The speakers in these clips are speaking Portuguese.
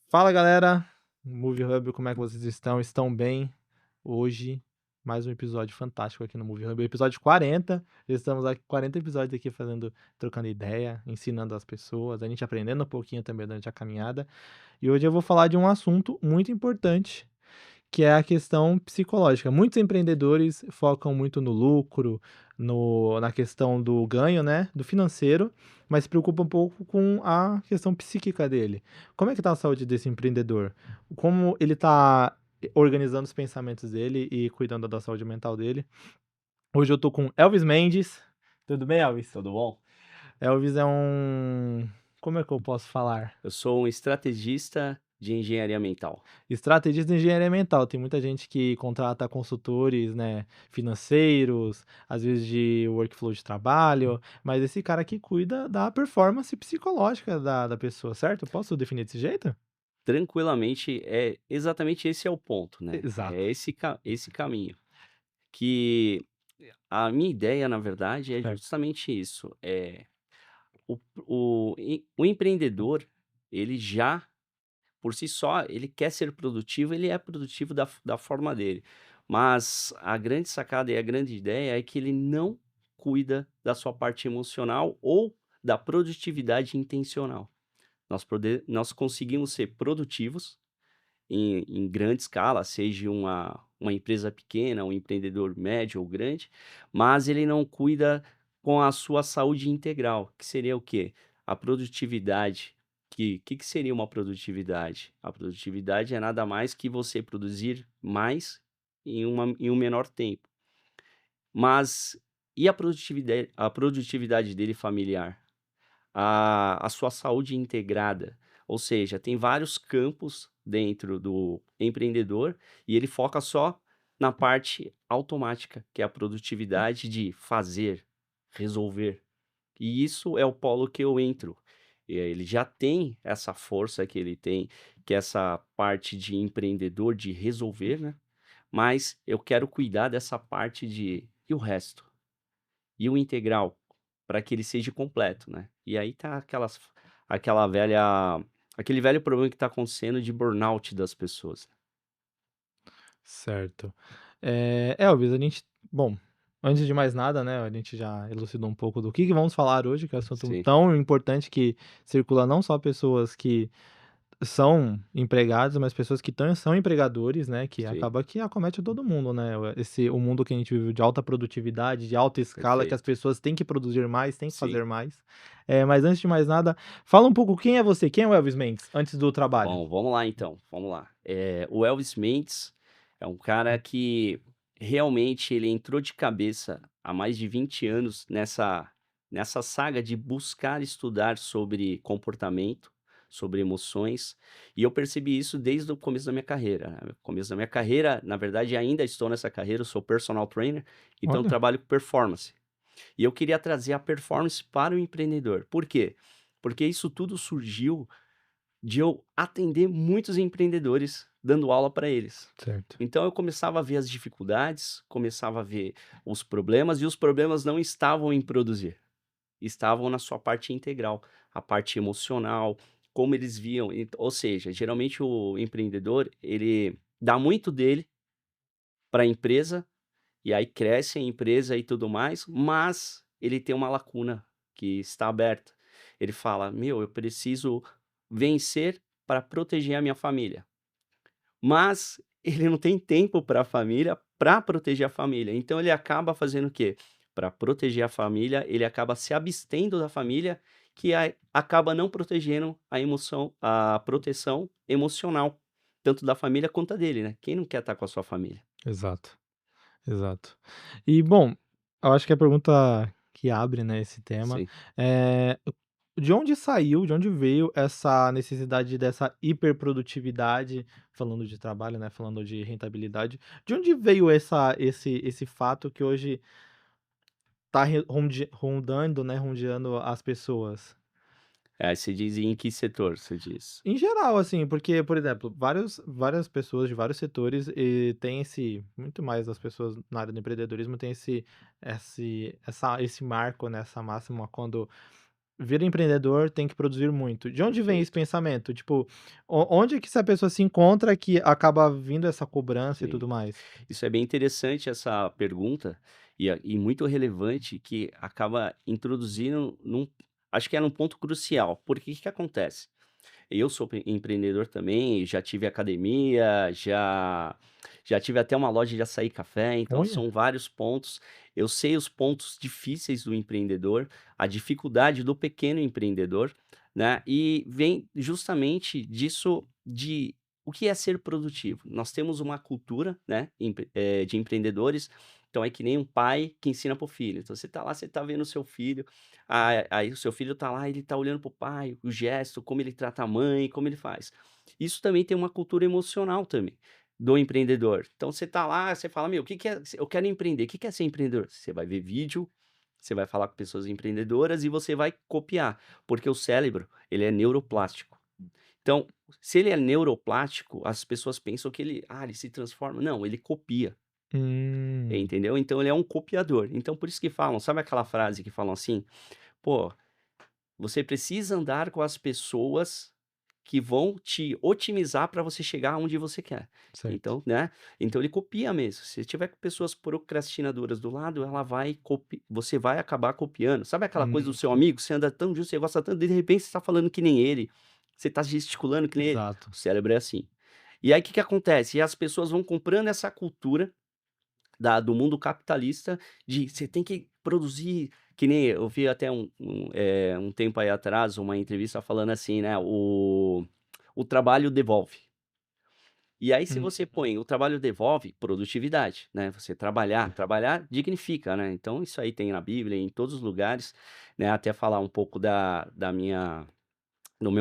Fala galera, Movie Hub, como é que vocês estão? Estão bem? Hoje, mais um episódio fantástico aqui no Movie Hub, episódio 40. Já estamos há 40 episódios aqui trocando ideia, ensinando as pessoas, a gente aprendendo um pouquinho também durante a caminhada. E hoje eu vou falar de um assunto muito importante, que é a questão psicológica. Muitos empreendedores focam muito no lucro, na questão do ganho, né, do financeiro, mas se preocupa um pouco com a questão psíquica dele. Como é que tá a saúde desse empreendedor? Como ele tá organizando os pensamentos dele e cuidando da saúde mental dele? Hoje eu tô com Elvis Mendes. Tudo bem, Elvis? Tudo bom? Elvis é um, como é que eu posso falar? Eu sou um estrategista de engenharia mental. Estrategista de engenharia mental. Tem muita gente que contrata consultores, né, financeiros, às vezes de workflow de trabalho, mas esse cara aqui cuida da performance psicológica da pessoa, certo? Posso definir desse jeito? Tranquilamente, é exatamente esse é o ponto, né? É Exato, esse caminho. Que a minha ideia, na verdade, é certo. justamente isso. O empreendedor, ele já, por si só, ele quer ser produtivo, ele é produtivo da forma dele. Mas a grande sacada e a grande ideia é que ele não cuida da sua parte emocional ou da produtividade intencional. Nós conseguimos ser produtivos em grande escala, seja uma empresa pequena, um empreendedor médio ou grande, mas ele não cuida com a sua saúde integral, que seria o quê? A produtividade. Que seria uma produtividade? A produtividade é nada mais que você produzir mais em um menor tempo. Mas e a produtividade dele familiar? A sua saúde integrada. Ou seja, tem vários campos dentro do empreendedor e ele foca só na parte automática, que é a produtividade de fazer, resolver. E isso é o polo que eu entro. E aí ele já tem essa força que ele tem, que é essa parte de empreendedor, de resolver, né? Mas eu quero cuidar dessa parte de e o resto? E o integral, para que ele seja completo, né. E aí tá aquela velha aquele velho problema que tá acontecendo de burnout das pessoas. Certo. Elvis, bom, antes de mais nada, né, a gente já elucidou um pouco do que vamos falar hoje, que é um assunto Sim, tão importante que circula não só pessoas que são empregados, mas pessoas que são empregadores, né, que sim, acaba que acomete todo mundo, né, o mundo que a gente vive de alta produtividade, de alta escala, que as perfeito. pessoas têm que produzir mais, têm que Sim. fazer mais. Mas antes de mais nada, fala um pouco quem é você, quem é o Elvis Mendes, antes do trabalho? Bom, vamos lá então, vamos lá. O Elvis Mendes é um cara que realmente ele entrou de cabeça há mais de 20 anos nessa saga de buscar estudar sobre comportamento, sobre emoções, e eu percebi isso desde o começo da minha carreira, né. No começo da minha carreira, na verdade ainda estou nessa carreira, eu sou personal trainer, então eu Olha, trabalho com performance. E eu queria trazer a performance para o empreendedor. Por quê? Porque isso tudo surgiu de eu atender muitos empreendedores dando aula para eles. certo. Então eu começava a ver as dificuldades, começava a ver os problemas e os problemas não estavam em produzir, estavam na sua parte integral, a parte emocional, como eles viam, ou seja, geralmente o empreendedor, ele dá muito dele para a empresa, e aí cresce a empresa e tudo mais, mas ele tem uma lacuna que está aberta. Ele fala: "Meu, eu preciso vencer para proteger a minha família". Mas ele não tem tempo para a família, para proteger a família. Então ele acaba fazendo o quê? Para proteger a família, ele acaba se abstendo da família, que acaba não protegendo a proteção emocional, tanto da família quanto a dele, né. Quem não quer estar com a sua família? Exato, exato. E bom, eu acho que a pergunta que abre, né, esse tema, Sim. é de onde saiu, de onde veio essa necessidade dessa hiperprodutividade, falando de trabalho, né, falando de rentabilidade, de onde veio esse fato que hoje tá rondando, né, rondeando as pessoas? Você diz em que setor você diz? Em geral, assim, porque, por exemplo, várias pessoas de vários setores, têm muito mais das pessoas na área do empreendedorismo tem esse marco, né, essa máxima quando vira empreendedor, tem que produzir muito. De onde vem esse Perfeito. pensamento? Tipo, onde que essa pessoa se encontra que acaba vindo essa cobrança e Sim. tudo mais? Isso é bem interessante essa pergunta e muito relevante que acaba introduzindo acho que é num ponto crucial, porque o que que acontece? Eu sou empreendedor também, já tive academia, já tive até uma loja de açaí e café, então Olha. são vários pontos. Eu sei os pontos difíceis do empreendedor, a dificuldade do pequeno empreendedor, né? E vem justamente disso de o que é ser produtivo. Nós temos uma cultura, né, de empreendedores. Então é que nem um pai que ensina para o filho. Então você tá lá, você tá vendo o seu filho. Aí o seu filho tá lá, ele tá olhando para o pai, o gesto, como ele trata a mãe, como ele faz. Isso também tem uma cultura emocional também, do empreendedor. Então você tá lá, você fala: "Meu, o que que é eu quero empreender, o que que é ser empreendedor?". Você vai ver vídeo, você vai falar com pessoas empreendedoras e você vai copiar, porque o cérebro, ele é neuroplástico. Então, se ele é neuroplástico, as pessoas pensam que ele se transforma. Não, ele copia, Hum, entendeu? Então ele é um copiador. Então por isso que falam, sabe aquela frase que falam assim: "Pô, você precisa andar com as pessoas que vão te otimizar para você chegar onde você quer". certo. Então, né, então ele copia mesmo. Se tiver com pessoas procrastinadoras do lado, ela vai você vai acabar copiando. Sabe aquela coisa do Hum, seu amigo, você anda tão junto, você gosta tanto, de repente você tá falando que nem ele, você tá gesticulando que nem ele. exato. O cérebro é assim. E aí o que que acontece? E as pessoas vão comprando essa cultura do mundo capitalista, de você tem que produzir, que nem eu vi até um tempo aí atrás uma entrevista falando assim, né, o trabalho devolve. E aí se Hum, você põe o trabalho devolve produtividade, né, você trabalhar dignifica, né, então isso aí tem na Bíblia, em todos os lugares, né, até falar um pouco do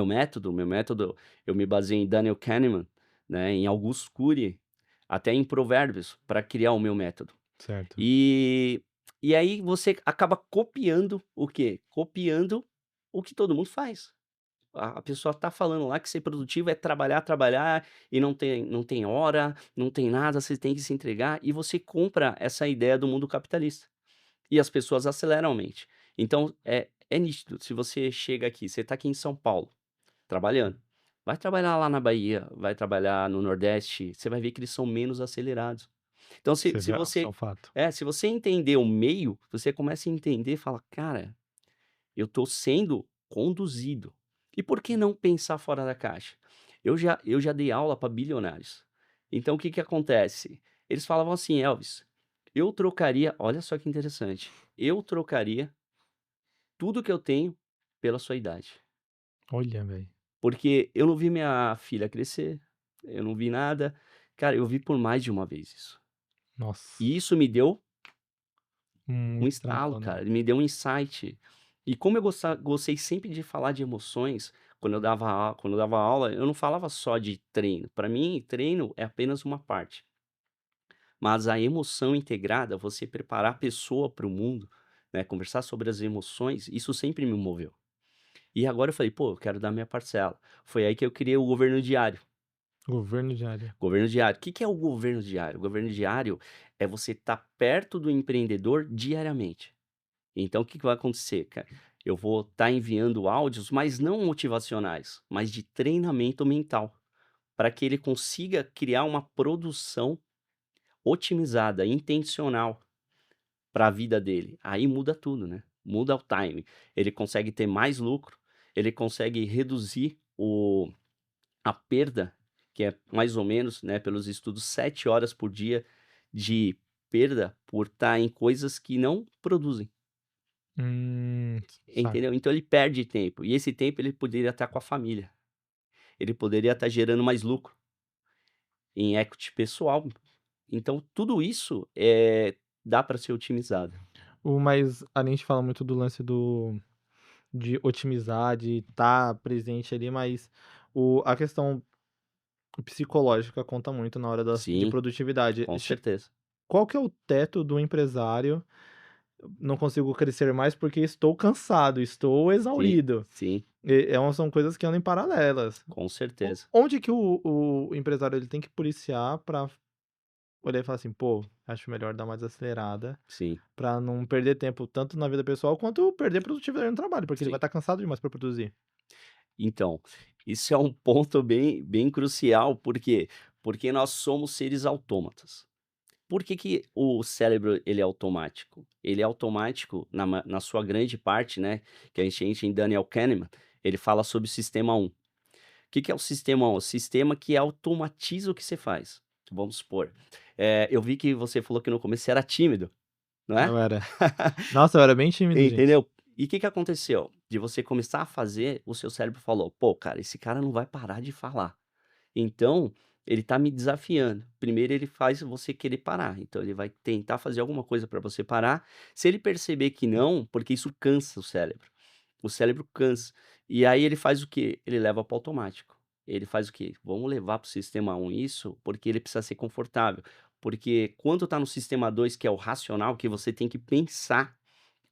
meu método, eu me baseei em Daniel Kahneman, né, em Augusto Cury, até em Provérbios, para criar o meu método. certo. E e aí você acaba copiando o quê? Copiando o que todo mundo faz. A pessoa tá falando lá que ser produtivo é trabalhar, trabalhar e não tem hora, não tem nada, você tem que se entregar, e você compra essa ideia do mundo capitalista. E as pessoas aceleram a mente. Então é nítido, se você chega aqui, você tá aqui em São Paulo, trabalhando, vai trabalhar lá na Bahia, vai trabalhar no Nordeste, você vai ver que eles são menos acelerados. Então se Você se vê, isso é um você fato. se você entender o meio, você começa a entender e fala: "Cara, eu estou sendo conduzido". E por que não pensar fora da caixa? Eu já dei aula para bilionários. Então o que que acontece? Eles falavam assim: "Elvis, eu trocaria", olha só que interessante, "eu trocaria tudo que eu tenho pela sua idade". Olha, velho. Porque eu não vi minha filha crescer, eu não vi nada. Cara, eu vi por mais de uma vez isso. Nossa, E isso me deu um muito estalo, trampão, né? cara, me deu um insight. E como eu gostei sempre de falar de emoções, quando eu dava aula, eu não falava só de treino. Para mim, treino é apenas uma parte. Mas a emoção integrada, você preparar a pessoa para o mundo, né, conversar sobre as emoções, isso sempre me moveu. E agora eu falei: "Pô, eu quero dar minha parcela". Foi aí que eu criei o governo diário. Governo de área. Governo diário. O que que é o governo diário? O governo diário é você estar perto do empreendedor diariamente. Então o que que vai acontecer, cara? Eu vou estar enviando áudios, mas não motivacionais, mas de treinamento mental, para que ele consiga criar uma produção otimizada, intencional para a vida dele. Aí muda tudo, né? Muda o time. Ele consegue ter mais lucro, ele consegue reduzir a perda, que é mais ou menos, né, pelos estudos, 7 horas por dia de perda por estar em coisas que não produzem, Saco. entendeu? Então ele perde tempo, e esse tempo ele poderia estar com a família, ele poderia estar gerando mais lucro em equity pessoal. Então tudo isso, dá para ser otimizado. Mas a gente fala muito do lance de otimizar, de estar presente ali, mas a questão psicológica conta muito na hora de Sim, produtividade. com certeza. Qual que é o teto do empresário? Não consigo crescer mais porque estou cansado, estou Sim, exaurido. sim, São coisas que andam em paralelas. com certeza. Onde que o empresário ele tem que policiar para olhei e falei assim: "Pô, acho melhor dar uma desacelerada, Sim, pra não perder tempo tanto na vida pessoal, quanto perder produtividade no trabalho", porque ele vai sim. estar cansado demais pra produzir. Então, isso é um ponto bem crucial, por quê? Porque nós somos seres autômatas. Por que que o cérebro ele é automático? Ele é automático na sua grande parte, né, que a gente entra em Daniel Kahneman, ele fala sobre o sistema um. O que que é o sistema um? O sistema que automatiza o que você faz. Vamos supor, eu vi que você falou que no começo você era tímido, não é? Eu era Nossa, eu era bem tímido, gente. Entendeu? E o que que aconteceu? De você começar a fazer, o seu cérebro falou: "Pô, cara, esse cara não vai parar de falar. Então, ele tá me desafiando". Primeiro ele faz você querer parar, então ele vai tentar fazer alguma coisa para você parar. Se ele perceber que não, porque isso cansa o cérebro cansa. E aí ele faz o quê? Ele leva para o automático. Ele faz o quê? Vamos levar para o sistema um isso, porque ele precisa ser confortável. Porque quando tá no sistema 2 que é o racional, que você tem que pensar,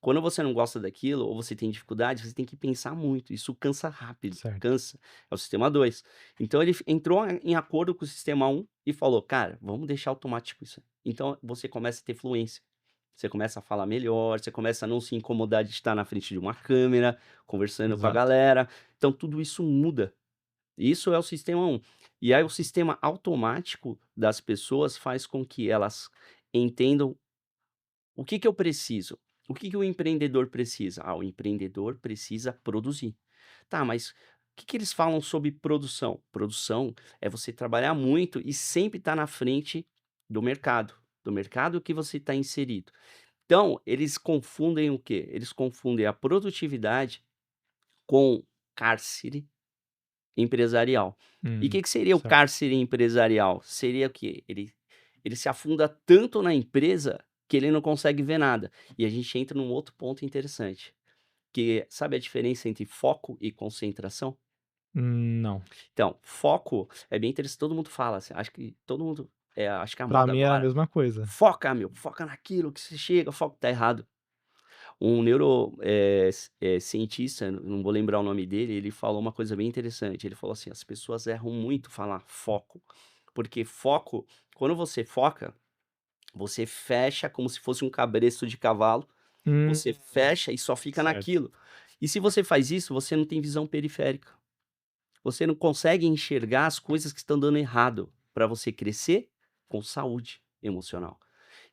quando você não gosta daquilo ou você tem dificuldade, você tem que pensar muito, isso cansa rápido, Certo. cansa, é o sistema 2. Então ele entrou em acordo com o sistema um e falou: "Cara, vamos deixar automático isso aí". Então você começa a ter fluência, você começa a falar melhor, você começa a não se incomodar de estar na frente de uma câmera, conversando com a Exato. galera, então tudo isso muda. Isso é o sistema um. E aí o sistema automático das pessoas faz com que elas entendam o que que eu preciso? O que que o empreendedor precisa? Ah, o empreendedor precisa produzir. Tá, mas o que que eles falam sobre produção? Produção é você trabalhar muito e sempre estar na frente do mercado que você está inserido. Então, eles confundem o quê? Eles confundem a produtividade com cárcere empresarial. E o que que seria o Certo. cárcere empresarial? Seria o quê? Ele se afunda tanto na empresa que ele não consegue ver nada. E a gente entra num outro ponto interessante, que sabe a diferença entre foco e concentração? Não. Então, foco é bem interessante, todo mundo fala assim, acho que todo mundo, acho que a Pra moda mim era a agora, mesma coisa. foca meu, foca naquilo que você chega, foco, tá errado. Um cientista, não vou lembrar o nome dele, ele falou uma coisa bem interessante, ele falou assim: "As pessoas erram muito falar foco, porque foco quando você foca, você fecha como se fosse um cabresto de cavalo, Hum, você fecha e só fica certo. naquilo. E se você faz isso, você não tem visão periférica, você não consegue enxergar as coisas que estão dando errado para você crescer com saúde emocional".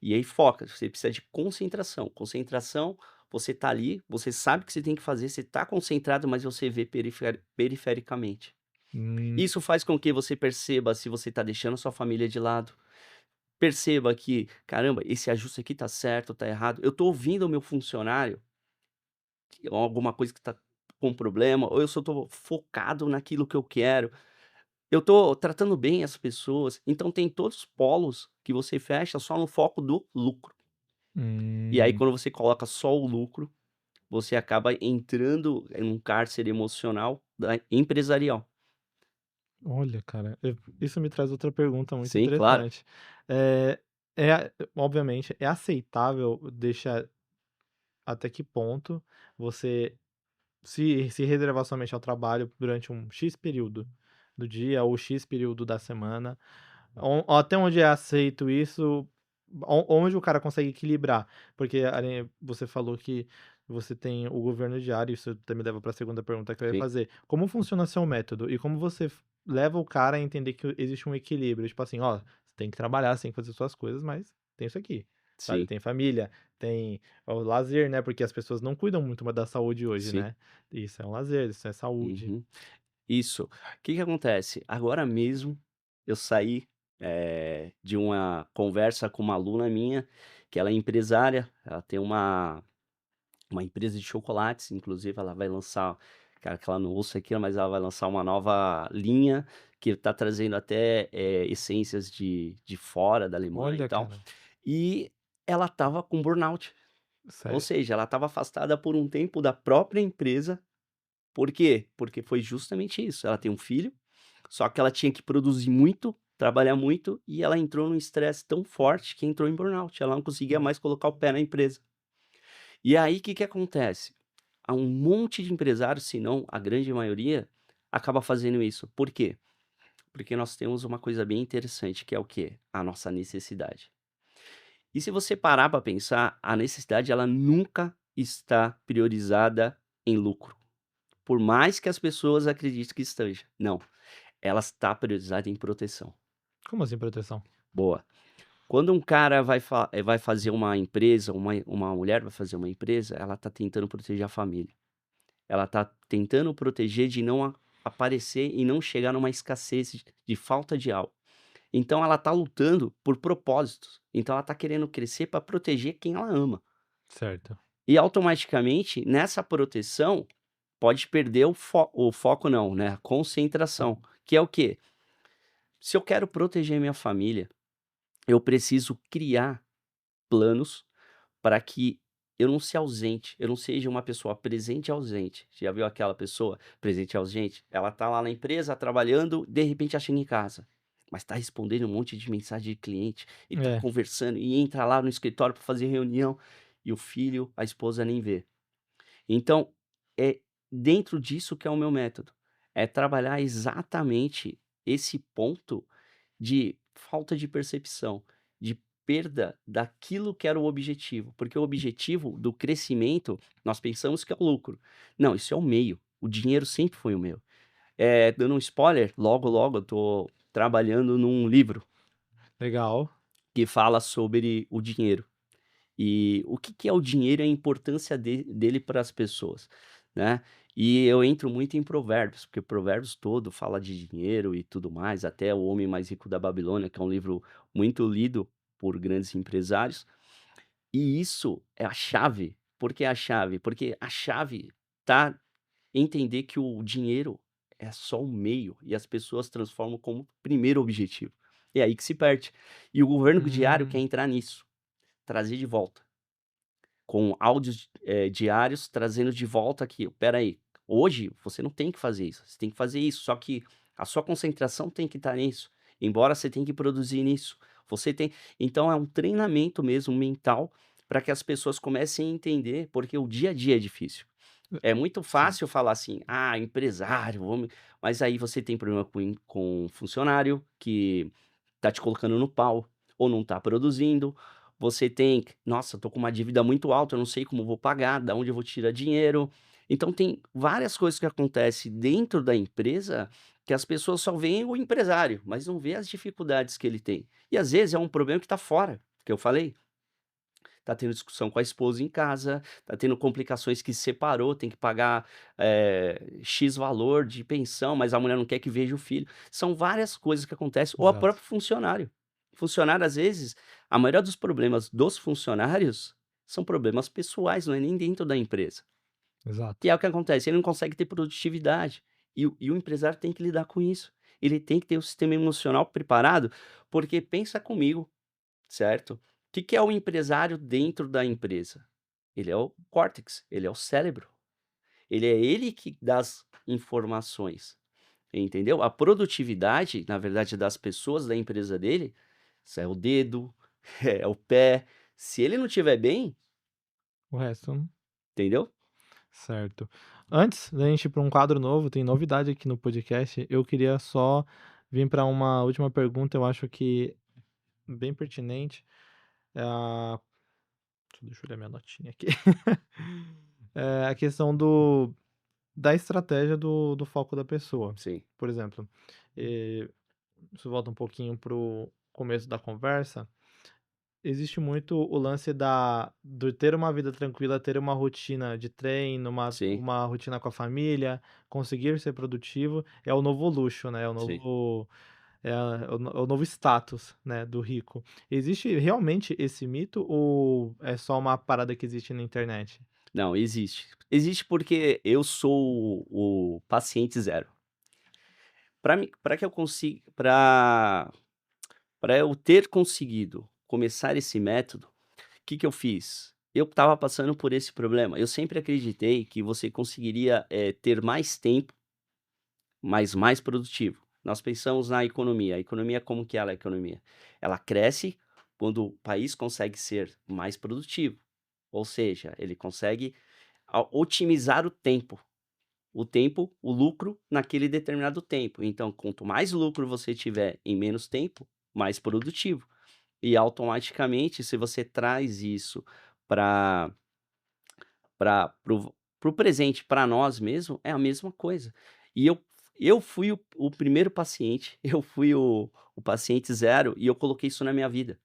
E aí foca, você precisa de concentração. Concentração, você tá ali, você sabe o que você tem que fazer, você tá concentrado, mas você vê perifericamente. Hum, Isso faz com que você perceba se você tá deixando a sua família de lado. Perceba que, caramba, esse ajuste aqui tá certo, tá errado. Eu tô ouvindo o meu funcionário, ou alguma coisa que tá com problema, ou eu só tô focado naquilo que eu quero. Eu tô tratando bem as pessoas. Então tem todos os polos que você fecha só no foco do lucro. E aí hum. quando você coloca só o lucro, você acaba entrando em um cárcere emocional empresarial. Olha, cara, isso me traz outra pergunta muito Sim, claro. interessante. Obviamente, é aceitável deixar até que ponto você se reservar somente ao trabalho durante um X período do dia ou X período da semana, até onde é aceito isso, onde o cara consegue equilibrar? Porque ali você falou que você tem o governo diário, isso até me leva para a segunda pergunta que eu ia Sim, fazer. Como funciona seu método e como você leva o cara a entender que existe um equilíbrio? Tipo assim, ó, você tem que trabalhar, você tem que fazer suas coisas, mas tem isso aqui, sabe? sim, Tem família, tem o lazer, né? Porque as pessoas não cuidam muito mais da saúde hoje, sim. né? Isso é um lazer, isso é saúde. Uhum. Isso. O que que acontece? Agora mesmo eu saí, de uma conversa com uma aluna minha, que ela é empresária, ela tem uma empresa de chocolates, inclusive ela vai lançar, cara, que ela não ouça aquilo, mas ela vai lançar uma nova linha que está trazendo até, essências de fora da Alemanha e Olha, tal. cara, E ela estava com burnout, ou sério. seja, ela estava afastada por um tempo da própria empresa. Por quê? Porque foi justamente isso, ela tem um filho, só que ela tinha que produzir muito, trabalhar muito, e ela entrou num estresse tão forte que entrou em burnout, ela não conseguia mais colocar o pé na empresa. E aí, o que que acontece? Há um monte de empresários, se não a grande maioria, acaba fazendo isso. Por quê? Porque nós temos uma coisa bem interessante, que é o quê? A nossa necessidade. E se você parar para pensar, a necessidade ela nunca está priorizada em lucro, por mais que as pessoas acreditem que esteja. Não, ela está priorizada em proteção. Como assim proteção? Boa. Quando um cara vai fazer uma empresa, uma mulher vai fazer uma empresa, ela está tentando proteger a família. Ela está tentando proteger de não aparecer e não chegar numa escassez de falta de algo. Então ela está lutando por propósitos. Então ela está querendo crescer para proteger quem ela ama. Certo. E automaticamente, nessa proteção, pode perder o foco não, né, a concentração, que é o quê? Se eu quero proteger minha família, eu preciso criar planos para que eu não se ausente, eu não seja uma pessoa presente e ausente. Já viu aquela pessoa presente e ausente? Ela tá lá na empresa trabalhando, de repente ela chega em casa, mas tá respondendo um monte de mensagem de cliente, e tá É. conversando, e entra lá no escritório para fazer reunião, e o filho, a esposa nem vê. Então, é dentro disso que é o meu método, é trabalhar exatamente esse ponto de falta de percepção, de perda daquilo que era o objetivo, porque o objetivo do crescimento, nós pensamos que é o lucro. Não, isso é o meio, o dinheiro sempre foi o meio. Dando um spoiler, logo, logo eu tô trabalhando num livro Legal. que fala sobre o dinheiro. E o que que é o dinheiro e a importância dele para as pessoas, né. E eu entro muito em Provérbios, porque Provérbios todo fala de dinheiro e tudo mais, até O Homem Mais Rico da Babilônia, que é um livro muito lido por grandes empresários, e isso é a chave. Por que a chave? Porque a chave tá entender que o dinheiro é só um meio e as pessoas transformam como primeiro objetivo. É aí que se perde. E o governo diário quer Hum, entrar nisso, trazer de volta. Com áudios, diários, trazendo de volta aqui: "Espera aí, hoje você não tem que fazer isso, você tem que fazer isso, só que a sua concentração tem que estar nisso, embora você tenha que produzir nisso, você tem". Então é um treinamento mesmo mental, para que as pessoas comecem a entender, porque o dia a dia é difícil. É muito sim. fácil falar assim: "Ah, empresário, vamos", mas aí você tem problema com funcionário que tá te colocando no pau, ou não tá produzindo. Você tem "Nossa, tô com uma dívida muito alta, eu não sei como vou pagar, da onde eu vou tirar dinheiro". Então tem várias coisas que acontecem dentro da empresa, que as pessoas só veem o empresário, mas não vê as dificuldades que ele tem. E às vezes é um problema que tá fora, que eu falei. Tá tendo discussão com a esposa em casa, tá tendo complicações que separou, tem que pagar, X valor de pensão, mas a mulher não quer que veja o filho. São várias coisas que acontecem, ou a Exato, próprio funcionário. Funcionário, às vezes, a maioria dos problemas dos funcionários são problemas pessoais, não é nem dentro da empresa. exato. E é o que acontece, ele não consegue ter produtividade, e o empresário tem que lidar com isso. Ele tem que ter o sistema emocional preparado, porque pensa comigo, certo? O que que é o empresário dentro da empresa? Ele é o córtex, ele é o cérebro. Ele é ele que dá as informações, entendeu? A produtividade, na verdade, das pessoas da empresa dele, isso é o dedo, é o pé. Se ele não estiver bem, O resto, entendeu? certo. Antes da gente ir para um quadro novo, tem novidade aqui no podcast. Eu queria só vir para uma última pergunta, eu acho que bem pertinente. É a deixa eu olhar minha notinha aqui. É a questão da estratégia do foco da pessoa. Sim, Por exemplo, isso volta um pouquinho para o começo da conversa. Existe muito o lance do ter uma vida tranquila, ter uma rotina de treino, sim, uma rotina com a família, conseguir ser produtivo, é o novo luxo, né, sim. é o novo status, né, do rico. Existe realmente esse mito ou é só uma parada que existe na internet? Não, existe. Existe porque eu sou o paciente zero. Para que eu consiga, para eu ter conseguido começar esse método, o que que eu fiz? Eu estava passando por esse problema. Eu sempre acreditei que você conseguiria, ter mais tempo, mas mais produtivo. Nós pensamos na economia. A economia, como que ela é a economia? Ela cresce quando o país consegue ser mais produtivo, ou seja, ele consegue otimizar o tempo. o tempo, o lucro naquele determinado tempo. Então, quanto mais lucro você tiver em menos tempo, mais produtivo. E automaticamente, se você traz isso para o presente, para nós mesmo, é a mesma coisa. E eu fui o primeiro paciente, eu fui o paciente zero e eu coloquei isso na minha vida.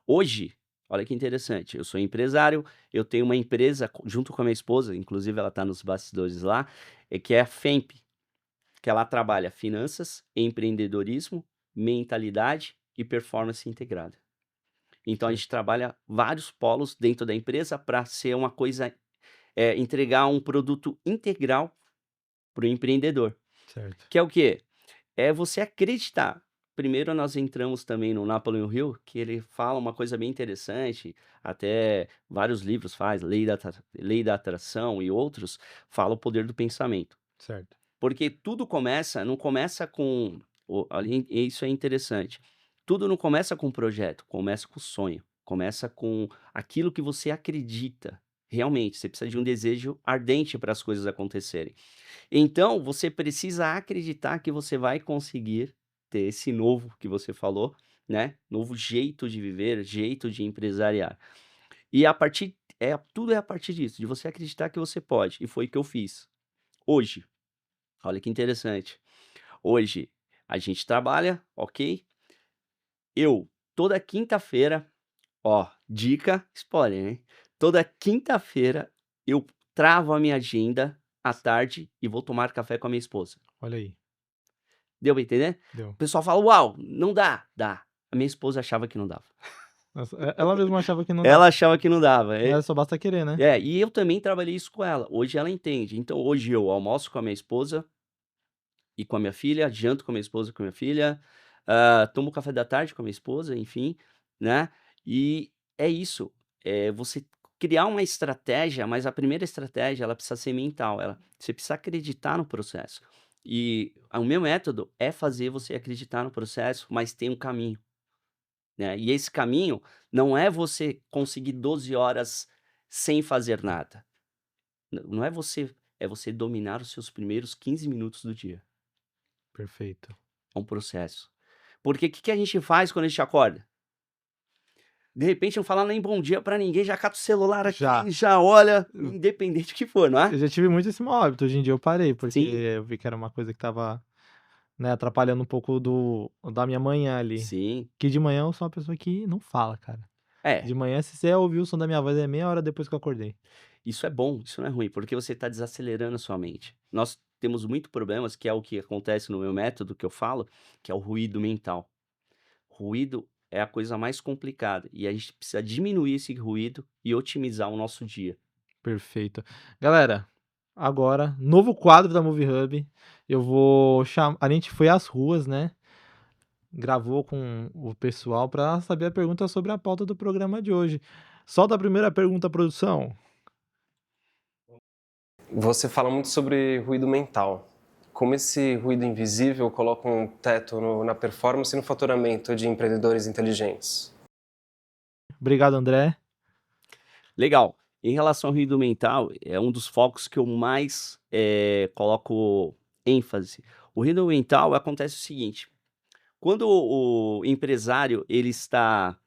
Hoje, olha que interessante, eu sou empresário, eu tenho uma empresa junto com a minha esposa, inclusive ela está nos bastidores lá, que é a FEMP, que ela trabalha finanças, empreendedorismo, mentalidade e performance integrada. Então a Certo, gente trabalha vários polos dentro da empresa para ser uma coisa, entregar um produto integral para o empreendedor, certo. que é o quê? É você acreditar. Primeiro nós entramos também no Napoleon Hill, que ele fala uma coisa bem interessante, até vários livros faz, Lei da Atração e outros, fala o poder do pensamento. Certo. Porque tudo não começa com isso é interessante, tudo não começa com um projeto, começa com sonho, começa com aquilo que você acredita, realmente, você precisa de um desejo ardente para as coisas acontecerem. Então, você precisa acreditar que você vai conseguir ter esse novo que você falou, né, novo jeito de viver, jeito de empresariar. E tudo é a partir disso, de você acreditar que você pode, e foi o que eu fiz. Hoje, olha que interessante, hoje a gente trabalha, ok, toda quinta-feira, ó, dica, spoiler, hein, toda quinta-feira eu travo a minha agenda à tarde e vou tomar café com a minha esposa. Olha aí, Deu pra entender? deu. O pessoal fala: "Uau, não dá". Dá. A minha esposa achava que não dava. Nossa, ela mesma achava que não dava, Ela achava que não dava. mas só basta querer, né? E eu também trabalhei isso com ela. Hoje ela entende. Então hoje eu almoço com a minha esposa e com a minha filha, janto com a minha esposa e com a minha filha, tomo café da tarde com a minha esposa, enfim, né. E é isso, você criar uma estratégia, mas a primeira estratégia ela precisa ser mental, você precisa acreditar no processo. E o meu método é fazer você acreditar no processo, mas tem um caminho, né. E esse caminho não é você conseguir 12 horas sem fazer nada. Não é você, é você dominar os seus primeiros 15 minutos do dia. Perfeito. É um processo. Porque o que que a gente faz quando a gente acorda? De repente não fala nem bom dia pra ninguém, já cata o celular Já. aqui, já olha, Eu independente do que for, não é? eu já tive muito esse mau hábito, hoje em dia eu parei, porque Sim, eu vi que era uma coisa que estava, né, atrapalhando um pouco da minha manhã ali. sim. Que de manhã eu sou uma pessoa que não fala, cara. É, De manhã, se você ouvir o som da minha voz, é meia hora depois que eu acordei. isso é bom, isso não é ruim, porque você está desacelerando a sua mente. Nós temos muito problemas, que é o que acontece no meu método que eu falo, que é o ruído mental. Ruído é a coisa mais complicada e a gente precisa diminuir esse ruído e otimizar o nosso dia. Perfeito. Galera, agora, novo quadro da Movie Hub. Eu vou chamar. A gente foi às ruas, né? Gravou com o pessoal para saber a pergunta sobre a pauta do programa de hoje. Solta a primeira pergunta, produção. Você fala muito sobre ruído mental. Como esse ruído invisível coloca um teto na performance e no faturamento de empreendedores inteligentes? Obrigado, André. Legal. Em relação ao ruído mental, é um dos focos que eu mais, coloco ênfase. O ruído mental acontece o seguinte, quando o empresário ele está,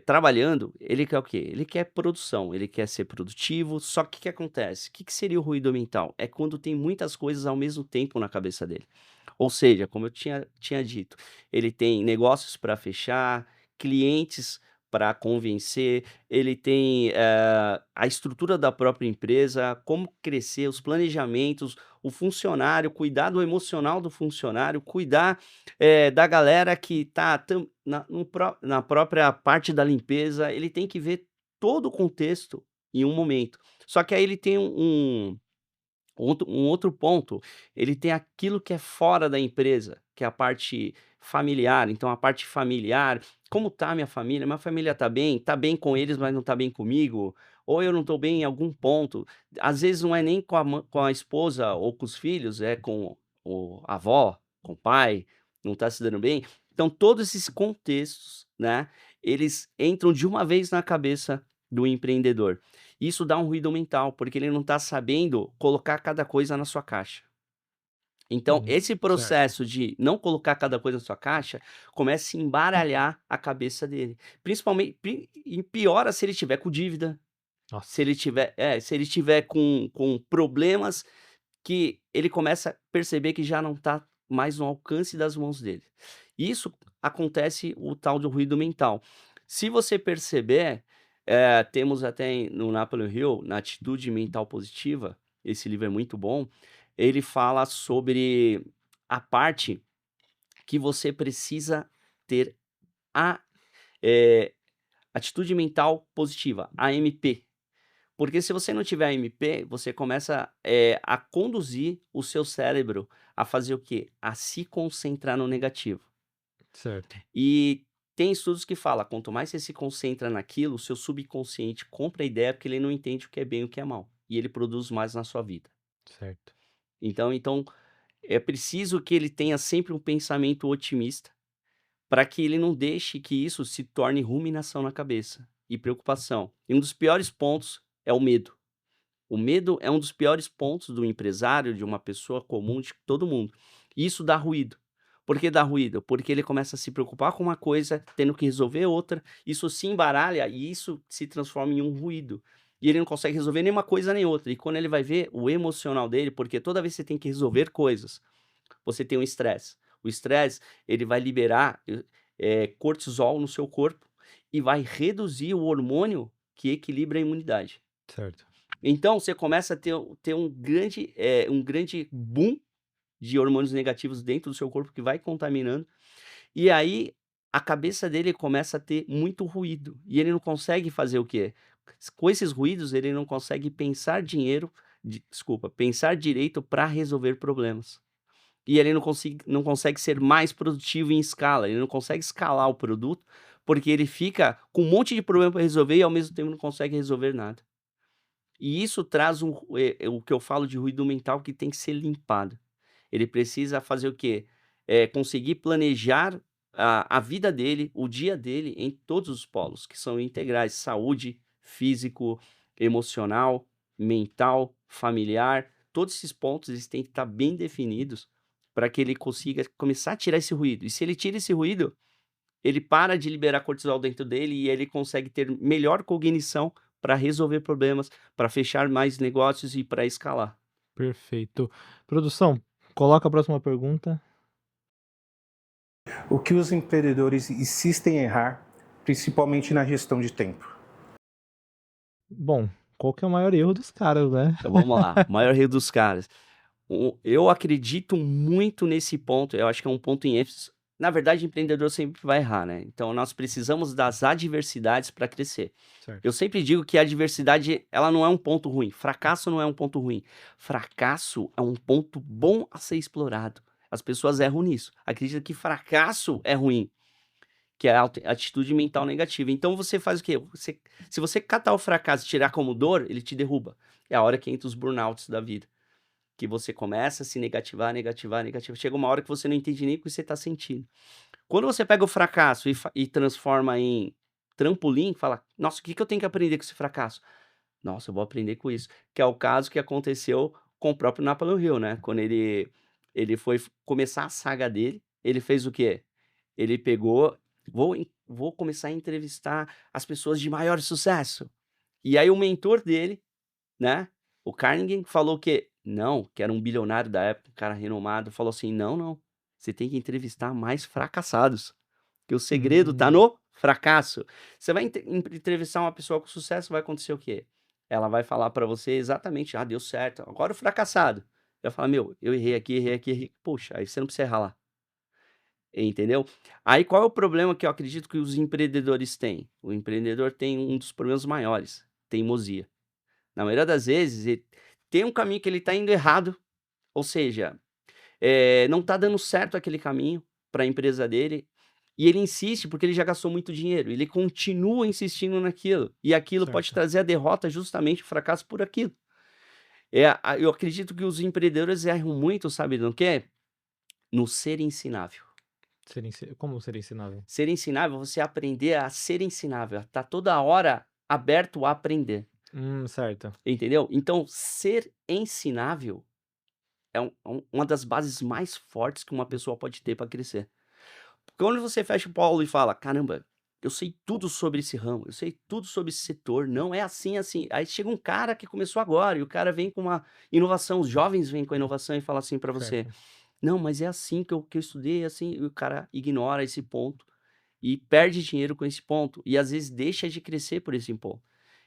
trabalhando, ele quer o quê? Ele quer produção, ele quer ser produtivo, só que o que acontece? O que que seria o ruído mental? É quando tem muitas coisas ao mesmo tempo na cabeça dele. Ou seja, como eu tinha dito, ele tem negócios para fechar, clientes para convencer, ele tem, a estrutura da própria empresa, como crescer, os planejamentos, o funcionário, cuidar do emocional do funcionário, cuidar, da galera que está na própria parte da limpeza, ele tem que ver todo o contexto em um momento. Só que aí ele tem um outro ponto, ele tem aquilo que é fora da empresa, que é a parte familiar. Então a parte familiar, como tá a minha família? Minha família tá bem com eles, mas não tá bem comigo, ou eu não tô bem em algum ponto. Às vezes não é nem com a esposa ou com os filhos, é com a avó, com o pai, não tá se dando bem. Então todos esses contextos, né, eles entram de uma vez na cabeça do empreendedor. Isso dá um ruído mental, porque ele não está sabendo colocar cada coisa na sua caixa. Então, esse Certo. processo de não colocar cada coisa na sua caixa começa a embaralhar a cabeça dele. Principalmente, e piora se ele tiver com dívida, se Nossa. ele tiver com problemas que ele começa a perceber que já não está mais no alcance das mãos dele. Isso acontece o tal do ruído mental. Se você perceber, temos até no Napoleon Hill, na Atitude Mental Positiva, esse livro é muito bom, ele fala sobre a parte que você precisa ter a eh, atitude mental positiva, AMP. Porque se você não tiver AMP, você começa, a conduzir o seu cérebro a fazer o quê? A se concentrar no negativo. Certo. E tem estudos que falam, quanto mais você se concentra naquilo, o seu subconsciente compra a ideia, porque ele não entende o que é bem e o que é mal, e ele produz mais na sua vida. Certo. Então é preciso que ele tenha sempre um pensamento otimista, para que ele não deixe que isso se torne ruminação na cabeça e preocupação. E um dos piores pontos é o medo. O medo é um dos piores pontos do empresário, de uma pessoa comum, de todo mundo. E isso dá ruído. Por que dá ruído? Porque ele começa a se preocupar com uma coisa, tendo que resolver outra, isso se embaralha e isso se transforma em um ruído. E ele não consegue resolver nenhuma coisa nem outra. E quando ele vai ver o emocional dele, porque toda vez que você tem que resolver coisas, você tem um estresse. O estresse, ele vai liberar cortisol no seu corpo e vai reduzir o hormônio que equilibra a imunidade. Certo. Então você começa a ter um grande boom de hormônios negativos dentro do seu corpo que vai contaminando, e aí a cabeça dele começa a ter muito ruído, e ele não consegue fazer o quê? Com esses ruídos ele não consegue pensar direito para resolver problemas. E ele não consegue ser mais produtivo em escala, ele não consegue escalar o produto, porque ele fica com um monte de problema para resolver e ao mesmo tempo não consegue resolver nada. E isso traz o que eu falo de ruído mental que tem que ser limpado. Ele precisa fazer o quê? Conseguir planejar a vida dele, o dia dele em todos os polos, que são integrais: saúde, físico, emocional, mental, familiar. Todos esses pontos eles têm que estar bem definidos para que ele consiga começar a tirar esse ruído. E se ele tira esse ruído, ele para de liberar cortisol dentro dele e ele consegue ter melhor cognição para resolver problemas, para fechar mais negócios e para escalar. Perfeito. Produção, coloca a próxima pergunta. O que os empreendedores insistem em errar, principalmente na gestão de tempo? Bom, qual que é o maior erro dos caras, né? Então vamos lá, o maior erro dos caras. Eu acredito muito nesse ponto, eu acho que é um ponto em ênfase. Na verdade, o empreendedor sempre vai errar, né? Então nós precisamos das adversidades para crescer. Certo. Eu sempre digo que a adversidade, ela não é um ponto ruim. Fracasso não é um ponto ruim. Fracasso é um ponto bom a ser explorado. As pessoas erram nisso. Acreditam que fracasso é ruim, que é a atitude mental negativa. Então você faz o quê? Se você catar o fracasso e tirar como dor, ele te derruba. É a hora que entra os burnouts da vida. Que você começa a se negativar. Chega uma hora que você não entende nem o que você está sentindo. Quando você pega o fracasso e transforma em trampolim, fala, nossa, o que eu tenho que aprender com esse fracasso? Nossa, eu vou aprender com isso. Que é o caso que aconteceu com o próprio Napoleon Hill, né? Quando ele foi começar a saga dele, ele fez o quê? Ele pegou, vou começar a entrevistar as pessoas de maior sucesso. E aí o mentor dele, né? O Carnegie falou que era um bilionário da época, um cara renomado, falou assim, não, você tem que entrevistar mais fracassados, que o segredo tá no fracasso. Você vai entrevistar uma pessoa com sucesso, vai acontecer o quê? Ela vai falar pra você exatamente, deu certo, agora o fracassado. Vai falar, meu, eu errei aqui, errei. Poxa, aí você não precisa errar lá. Entendeu? Aí qual é o problema que eu acredito que os empreendedores têm? O empreendedor tem um dos problemas maiores, teimosia. Na maioria das vezes, ele tem um caminho que ele está indo errado, ou seja, não está dando certo aquele caminho para a empresa dele, e ele insiste porque ele já gastou muito dinheiro, ele continua insistindo naquilo, e aquilo pode Certo. trazer a derrota, justamente o fracasso por aquilo. Eu acredito que os empreendedores erram muito, sabe no quê? No ser ensinável. Como ser ensinável? Ser ensinável, você aprender a ser ensinável, tá toda hora aberto a aprender. Certo. Entendeu? Então, ser ensinável é uma das bases mais fortes que uma pessoa pode ter para crescer. Quando você fecha o polo e fala: "Caramba, eu sei tudo sobre esse ramo, eu sei tudo sobre esse setor, não é assim, assim". Aí chega um cara que começou agora e o cara vem com uma inovação, os jovens vêm com a inovação e fala assim para você: Certo. "Não, mas é assim que eu estudei, é assim", e o cara ignora esse ponto e perde dinheiro com esse ponto e às vezes deixa de crescer por esse ponto.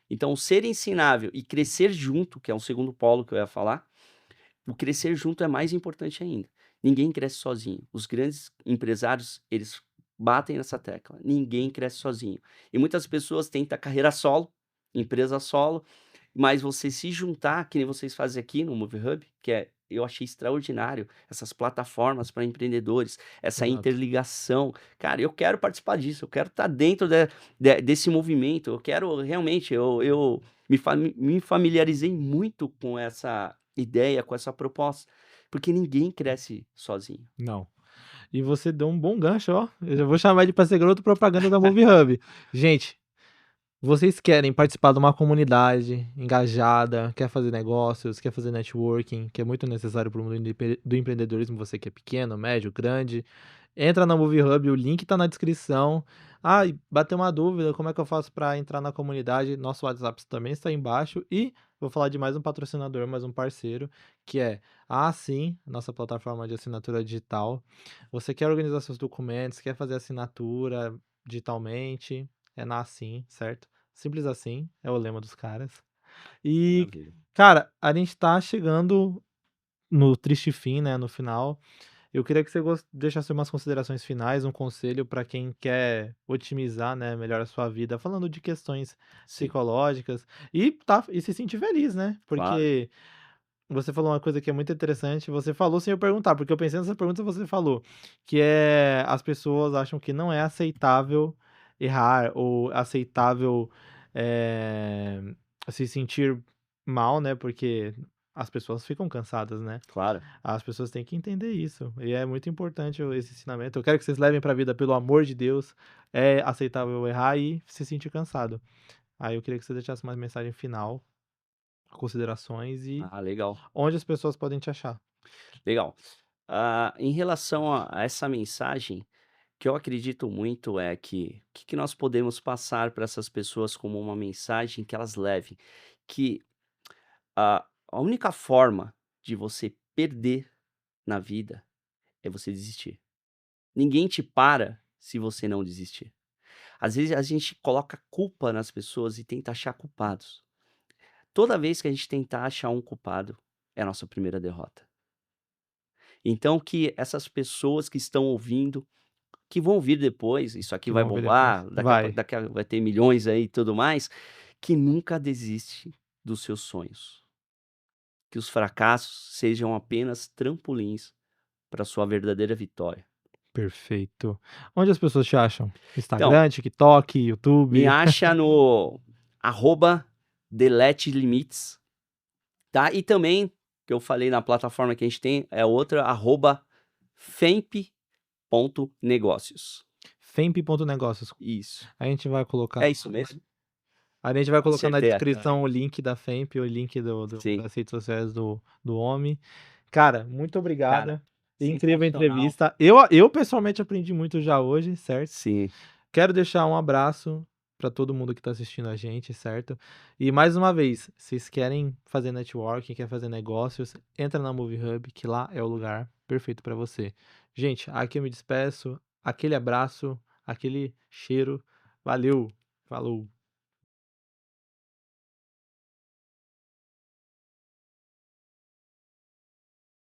Então, ser ensinável e crescer junto, que é um segundo polo que eu ia falar, o crescer junto é mais importante ainda. Ninguém cresce sozinho. Os grandes empresários, eles batem nessa tecla. Ninguém cresce sozinho. E muitas pessoas tentam carreira solo, empresa solo, mas você se juntar, que nem vocês fazem aqui no Move Hub, eu achei extraordinário, essas plataformas para empreendedores, essa Exato. interligação. Cara, eu quero participar disso, eu quero estar dentro desse movimento, eu quero realmente, eu me familiarizei muito com essa ideia, com essa proposta, porque ninguém cresce sozinho. Não. E você deu um bom gancho, ó. Eu já vou chamar ele pra ser garoto propaganda da Movie Hub. Gente, vocês querem participar de uma comunidade engajada, quer fazer negócios, quer fazer networking, que é muito necessário para o mundo do empreendedorismo, você que é pequeno, médio, grande, entra na Movie Hub, o link tá na descrição. Ah, e bateu uma dúvida, como é que eu faço para entrar na comunidade? Nosso WhatsApp também está aí embaixo e vou falar de mais um patrocinador, mais um parceiro, que é a Assim, nossa plataforma de assinatura digital. Você quer organizar seus documentos, quer fazer assinatura digitalmente, é na Assim, certo? Simples assim, é o lema dos caras. E, Maravilha. cara, a gente tá chegando no triste fim, né, no final. Eu queria que você deixasse umas considerações finais, um conselho para quem quer otimizar, né, melhor a sua vida, falando de questões Sim, psicológicas e se sentir feliz, né? claro. Porque você falou uma coisa que é muito interessante, você falou sem eu perguntar, porque eu pensei nessa pergunta você falou, que é as pessoas acham que não é aceitável errar ou aceitável eh, se sentir mal, né? Porque as pessoas ficam cansadas, né? Claro. As pessoas têm que entender isso. E é muito importante esse ensinamento. Eu quero que vocês levem para a vida, pelo amor de Deus. É aceitável errar e se sentir cansado. Aí eu queria que você deixasse uma mensagem final, considerações e Ah, legal, onde as pessoas podem te achar. legal. Em relação a essa mensagem, o que eu acredito muito é que o que nós podemos passar para essas pessoas como uma mensagem que elas levem, que a única forma de você perder na vida é você desistir. Ninguém te para se você não desistir. Às vezes a gente coloca culpa nas pessoas e tenta achar culpados. Toda vez que a gente tentar achar um culpado, é a nossa primeira derrota. Então que essas pessoas que estão ouvindo, que vão ouvir depois, isso aqui Que vai vão ver depois. bombar, Vai. daqui a vai ter milhões aí e tudo mais, que nunca desiste dos seus sonhos. Que os fracassos sejam apenas trampolins para sua verdadeira vitória. Perfeito. Onde as pessoas te acham? Então, Instagram, TikTok, me YouTube? acha no @deletelimites, tá? E também, que eu falei na plataforma que a gente tem, é outra, @femp.negócios. Femp.negócios. Isso. A gente vai colocar. É isso mesmo? A gente vai colocar na Acertei a cara. descrição o link da Femp, o link Sim. das redes sociais do homem. Cara, muito Cara, obrigado. Incrível sensacional. entrevista. Eu pessoalmente aprendi muito já hoje, certo? Sim. Quero deixar um abraço para todo mundo que está assistindo a gente, certo? E mais uma vez, vocês querem fazer networking, quer fazer negócios, entra na Movie Hub, que lá é o lugar perfeito para você. Gente, aqui eu me despeço. Aquele abraço, aquele cheiro. Valeu. Falou.